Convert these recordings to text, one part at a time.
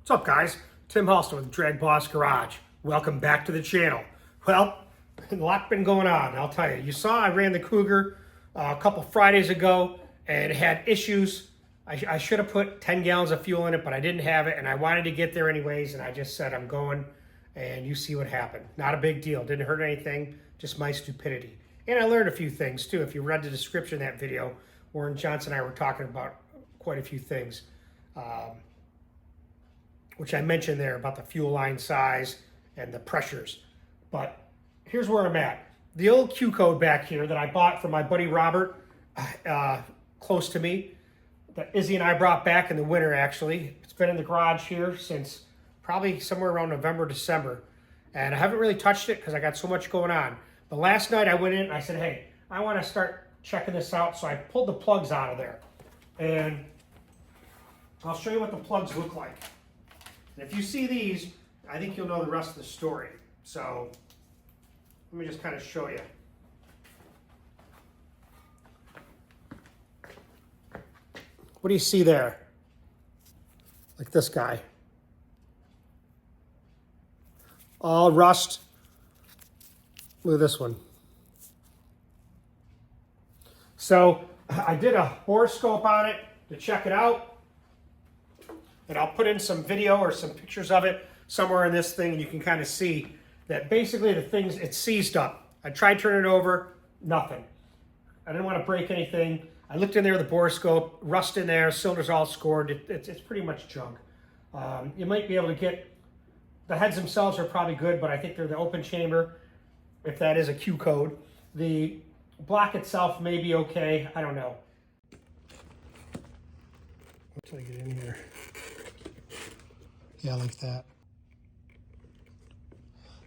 What's up, guys? Tim Halston with DragBoss Garage. Welcome back to the channel. Well, a lot been going on, I'll tell you. You saw I ran the Cougar a couple Fridays ago and it had issues. I should have put 10 gallons of fuel in it, but I didn't have it, and I wanted to get there anyways, and I just said I'm going, and you see what happened. Not a big deal. Didn't hurt anything, just my stupidity. And I learned a few things, too. If you read the description of that video, Warren Johnson and I were talking about quite a few things. Which I mentioned there about the fuel line size and the pressures. But here's where I'm at. The old Q code back here that I bought from my buddy Robert, close to me, that Izzy and I brought back in the winter, actually. It's been in the garage here since probably somewhere around November, December. And I haven't really touched it because I got so much going on. But last night I went in and I said, hey, I want to start checking this out. So I pulled the plugs out of there. And I'll show you what the plugs look like. And if you see these, I think you'll know the rest of the story. So let me just kind of show you. What do you see there? Like this guy. All rust. Look at this one. So I did a borescope on it to check it out. And I'll put in some video or some pictures of it somewhere in this thing, and you can kind of see that basically the thing's, it's seized up. I tried turning it over, nothing. I didn't want to break anything. I looked in there with the borescope, rust in there, cylinders all scored. It's pretty much junk. You might be able to get, the heads themselves are probably good, but I think they're the open chamber, if that is a Q code. The block itself may be okay, I don't know. Until I get in here. Yeah, like that.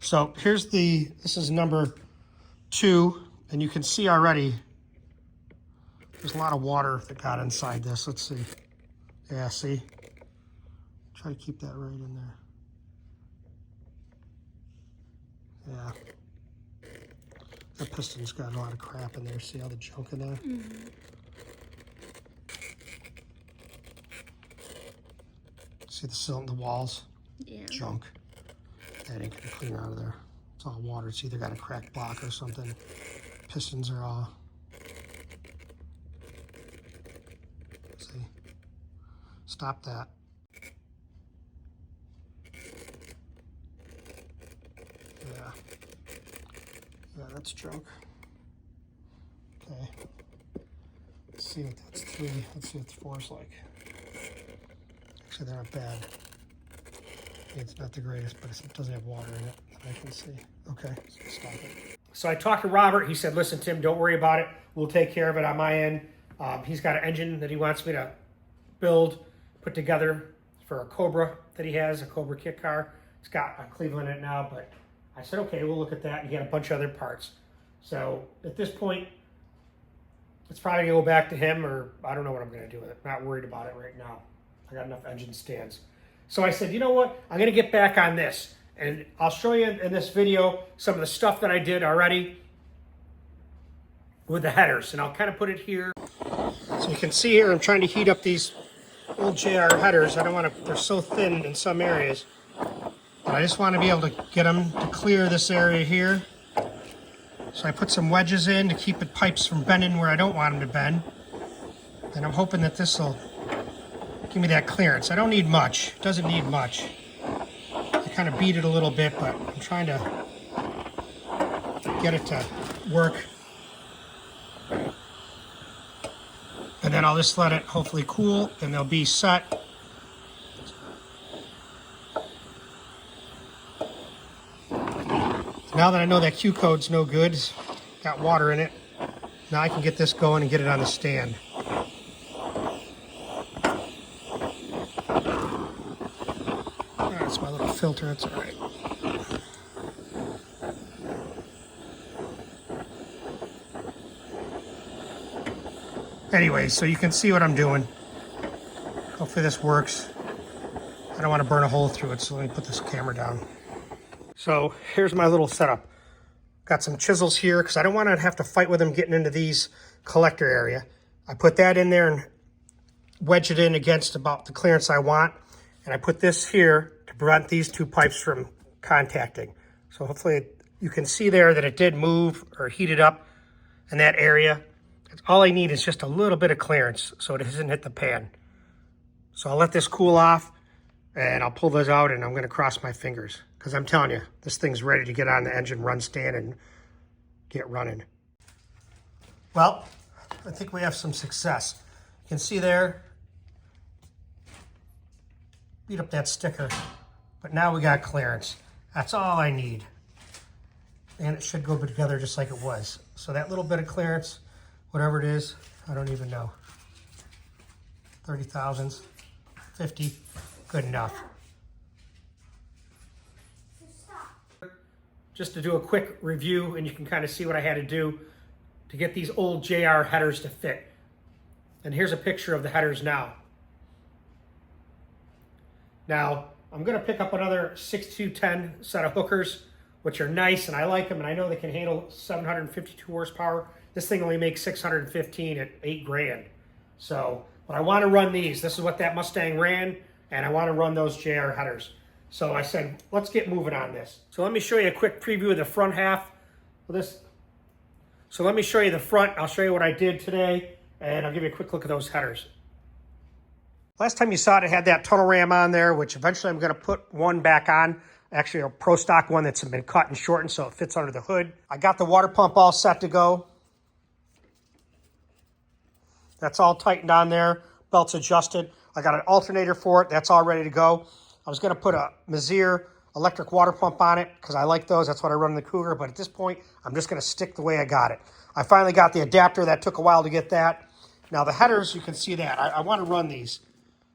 So here's this is number 2, and you can see already there's a lot of water that got inside this. Let's see. Yeah, see? Try to keep that right in there. Yeah. That piston's got a lot of crap in there. See all the junk in there? Mm-hmm. See the sill in the walls? Yeah. Junk. That ain't gonna clean out of there. It's all water. It's either got a cracked block or something. Pistons are all. See? Stop that. Yeah. Yeah, that's junk. Okay. Let's see what that's 3. Let's see what the 4's like. Actually, they're not bad. It's not the greatest, but it doesn't have water in it that I can see. Okay, so stop it. So I talked to Robert. He said, listen, Tim, don't worry about it. We'll take care of it on my end. He's got an engine that he wants me to build, put together for a Cobra that he has, a Cobra kit car. It's got a Cleveland in it now, but I said, okay, we'll look at that. And he had a bunch of other parts. So at this point, it's probably going to go back to him, or I don't know what I'm going to do with it. I'm not worried about it right now. I got enough engine stands. So I said, you know what? I'm going to get back on this. And I'll show you in this video some of the stuff that I did already with the headers. And I'll kind of put it here. So you can see here, I'm trying to heat up these old JR headers. I don't want to, they're so thin in some areas. But I just want to be able to get them to clear this area here. So I put some wedges in to keep the pipes from bending where I don't want them to bend. And I'm hoping that this will give me that clearance. I don't need much. It doesn't need much. I kind of beat it a little bit, but I'm trying to get it to work. And then I'll just let it hopefully cool, and they'll be set. Now that I know that Q code's no good, it's got water in it, now I can get this going and get it on the stand. That's my little filter, that's all right. Anyway, so you can see what I'm doing. Hopefully this works. I don't want to burn a hole through it, so let me put this camera down. So here's my little setup. Got some chisels here because I don't want to have to fight with them getting into these collector area. I put that in there and wedge it in against about the clearance I want. And I put this here to prevent these two pipes from contacting. So hopefully you can see there that it did move or heat it up in that area. All I need is just a little bit of clearance so it doesn't hit the pan. So I'll let this cool off and I'll pull this out and I'm gonna cross my fingers because I'm telling you, this thing's ready to get on the engine run stand and get running. Well, I think we have some success. You can see there, beat up that sticker, but now we got clearance. That's all I need. And it should go together just like it was. So that little bit of clearance, whatever it is, I don't even know. 30 thousandths, 50, good enough. Just to do a quick review, and you can kind of see what I had to do to get these old JR headers to fit. And here's a picture of the headers now. Now, I'm gonna pick up another 6210 set of hookers, which are nice, and I like them, and I know they can handle 752 horsepower. This thing only makes 615 at 8 grand. So, but I wanna run these. This is what that Mustang ran, and I wanna run those JR headers. So I said, let's get moving on this. So let me show you a quick preview of the front half of this. So let me show you the front. I'll show you what I did today, and I'll give you a quick look at those headers. Last time you saw it, it had that tunnel ram on there, which eventually I'm gonna put one back on. Actually, a pro stock one that's been cut and shortened so it fits under the hood. I got the water pump all set to go. That's all tightened on there, belts adjusted. I got an alternator for it, that's all ready to go. I was gonna put a Mazir electric water pump on it because I like those, that's what I run in the Cougar, but at this point, I'm just gonna stick the way I got it. I finally got the adapter, that took a while to get that. Now the headers, you can see that. I wanna run these.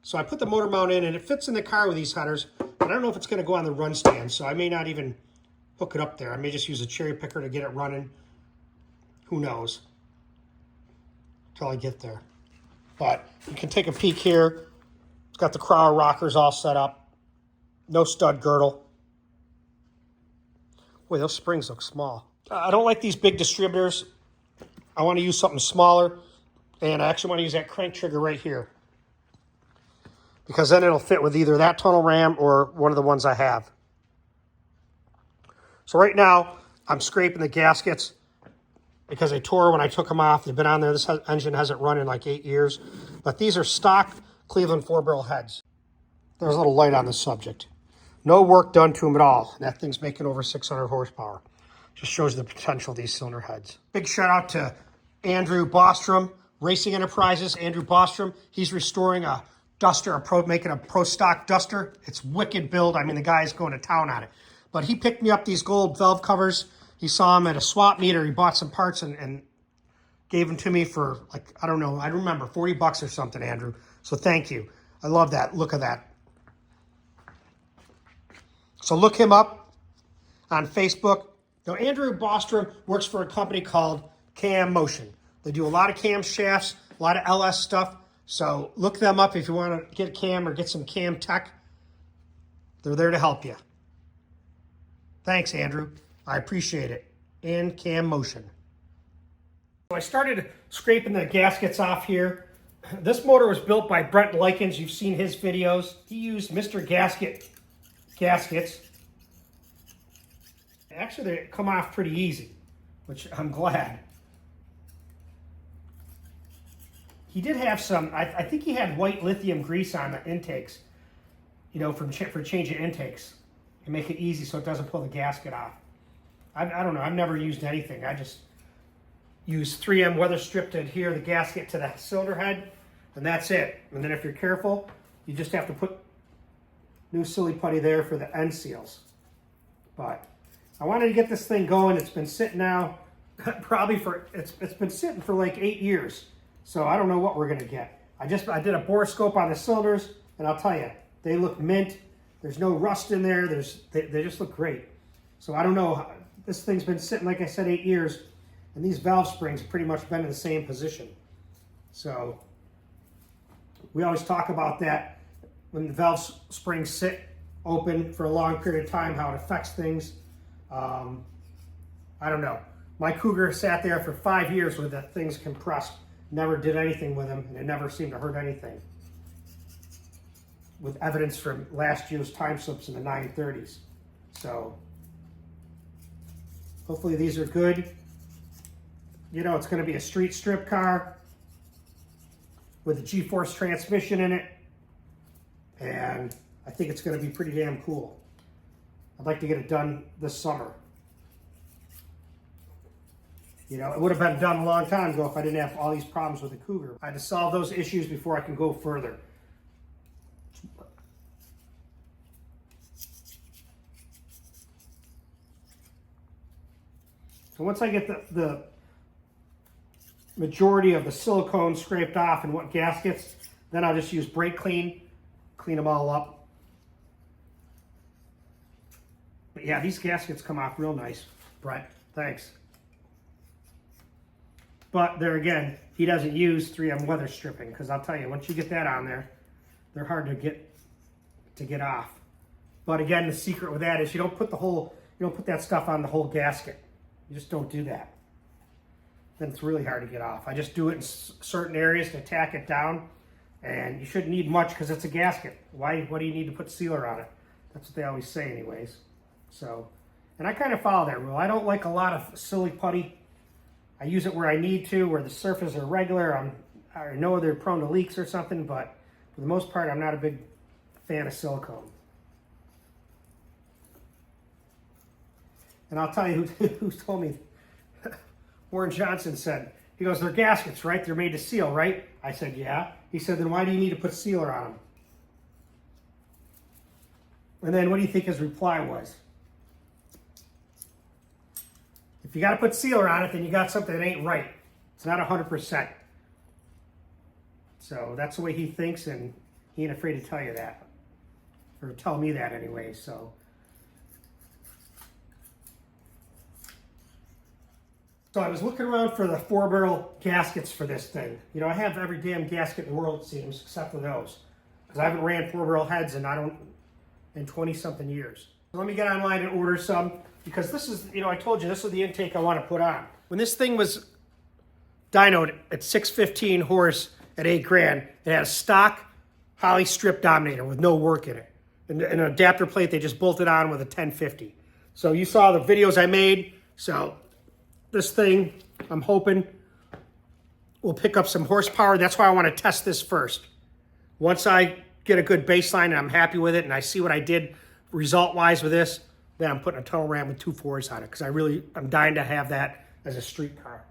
So I put the motor mount in and it fits in the car with these headers, but I don't know if it's gonna go on the run stand, so I may not even hook it up there. I may just use a cherry picker to get it running. Who knows? Until I get there. But you can take a peek here. It's got the Crower rockers all set up. No stud girdle. Boy, those springs look small. I don't like these big distributors. I want to use something smaller, and I actually want to use that crank trigger right here because then it'll fit with either that tunnel ram or one of the ones I have. So right now, I'm scraping the gaskets because they tore when I took them off. They've been on there. This engine hasn't run in like 8 years, but these are stock Cleveland 4-barrel heads. There's a little light on the subject. No work done to them at all. That thing's making over 600 horsepower. Just shows the potential of these cylinder heads. Big shout out to Andrew Bostrom, Racing Enterprises. Andrew Bostrom, he's restoring a Duster, making a pro stock Duster. It's wicked build. I mean, the guy's going to town on it. But he picked me up these gold valve covers. He saw them at a swap meet, or he bought some parts and gave them to me for, like, I don't know, I remember, 40 bucks or something, Andrew. So thank you. I love that. Look at that. So look him up on Facebook. Now, Andrew Bostrom works for a company called Cam Motion. They do a lot of cam shafts, a lot of LS stuff. So look them up if you want to get a cam or get some cam tech. They're there to help you. Thanks, Andrew. I appreciate it. And Cam Motion. So I started scraping the gaskets off here. This motor was built by Brent Likens. You've seen his videos. He used Mr. Gasket gaskets. Actually, they come off pretty easy, which I'm glad. He did have some, I think he had white lithium grease on the intakes, you know, for changing intakes and make it easy so it doesn't pull the gasket off. I don't know, I've never used anything. I just use 3M weather strip to adhere the gasket to the cylinder head, and that's it. And then if you're careful, you just have to put new silly putty there for the end seals. But I wanted to get this thing going. It's been sitting now probably for, it's been sitting for like 8 years. So I don't know what we're gonna get. I did a borescope on the cylinders, and I'll tell you, they look mint. There's no rust in there. They just look great. So I don't know. This thing's been sitting, like I said, 8 years, and these valve springs have pretty much been in the same position. So we always talk about that when the valve springs sit open for a long period of time, how it affects things. I don't know. My Cougar sat there for 5 years with the things compressed. Never did anything with them, and it never seemed to hurt anything. with evidence from last year's time slips in the 930s. So hopefully these are good. You know, it's going to be a street strip car with a G-force transmission in it, and I think it's going to be pretty damn cool. I'd like to get it done this summer. You know, it would have been done a long time ago if I didn't have all these problems with the Cougar. I had to solve those issues before I can go further. So once I get the majority of the silicone scraped off and what gaskets, then I'll just use brake clean them all up. But yeah, these gaskets come off real nice, Brett. Thanks. But there again, he doesn't use 3M weather stripping, because I'll tell you, once you get that on there, they're hard to get off. But again, the secret with that is you don't put that stuff on the whole gasket. You just don't do that. Then it's really hard to get off. I just do it in certain areas to tack it down, and you shouldn't need much because it's a gasket. What do you need to put sealer on it? That's what they always say anyways. So, and I kind of follow that rule. I don't like a lot of silly putty. I use it where I need to, where the surfaces are regular. I know they're prone to leaks or something, but for the most part, I'm not a big fan of silicone. And I'll tell you who told me. Warren Johnson said, he goes, they're gaskets, right? They're made to seal, right? I said, yeah. He said, then why do you need to put sealer on them? And then what do you think his reply was? If you got to put sealer on it, then you got something that ain't right. It's not 100%. So that's the way he thinks, and he ain't afraid to tell you that. Or tell me that anyway, so. So I was looking around for the 4-barrel gaskets for this thing. You know, I have every damn gasket in the world, it seems, except for those. Because I haven't ran 4-barrel heads in 20-something years. So let me get online and order some, because this is, you know, I told you, this is the intake I want to put on. When this thing was dynoed at 615 horse at $8,000, it had a stock Holley strip dominator with no work in it. And an adapter plate they just bolted on with a 1050. So you saw the videos I made, so this thing, I'm hoping, will pick up some horsepower. That's why I want to test this first. Once I get a good baseline and I'm happy with it and I see what I did result-wise with this, then I'm putting a tunnel ram with 2 4s on it, because I'm dying to have that as a street car.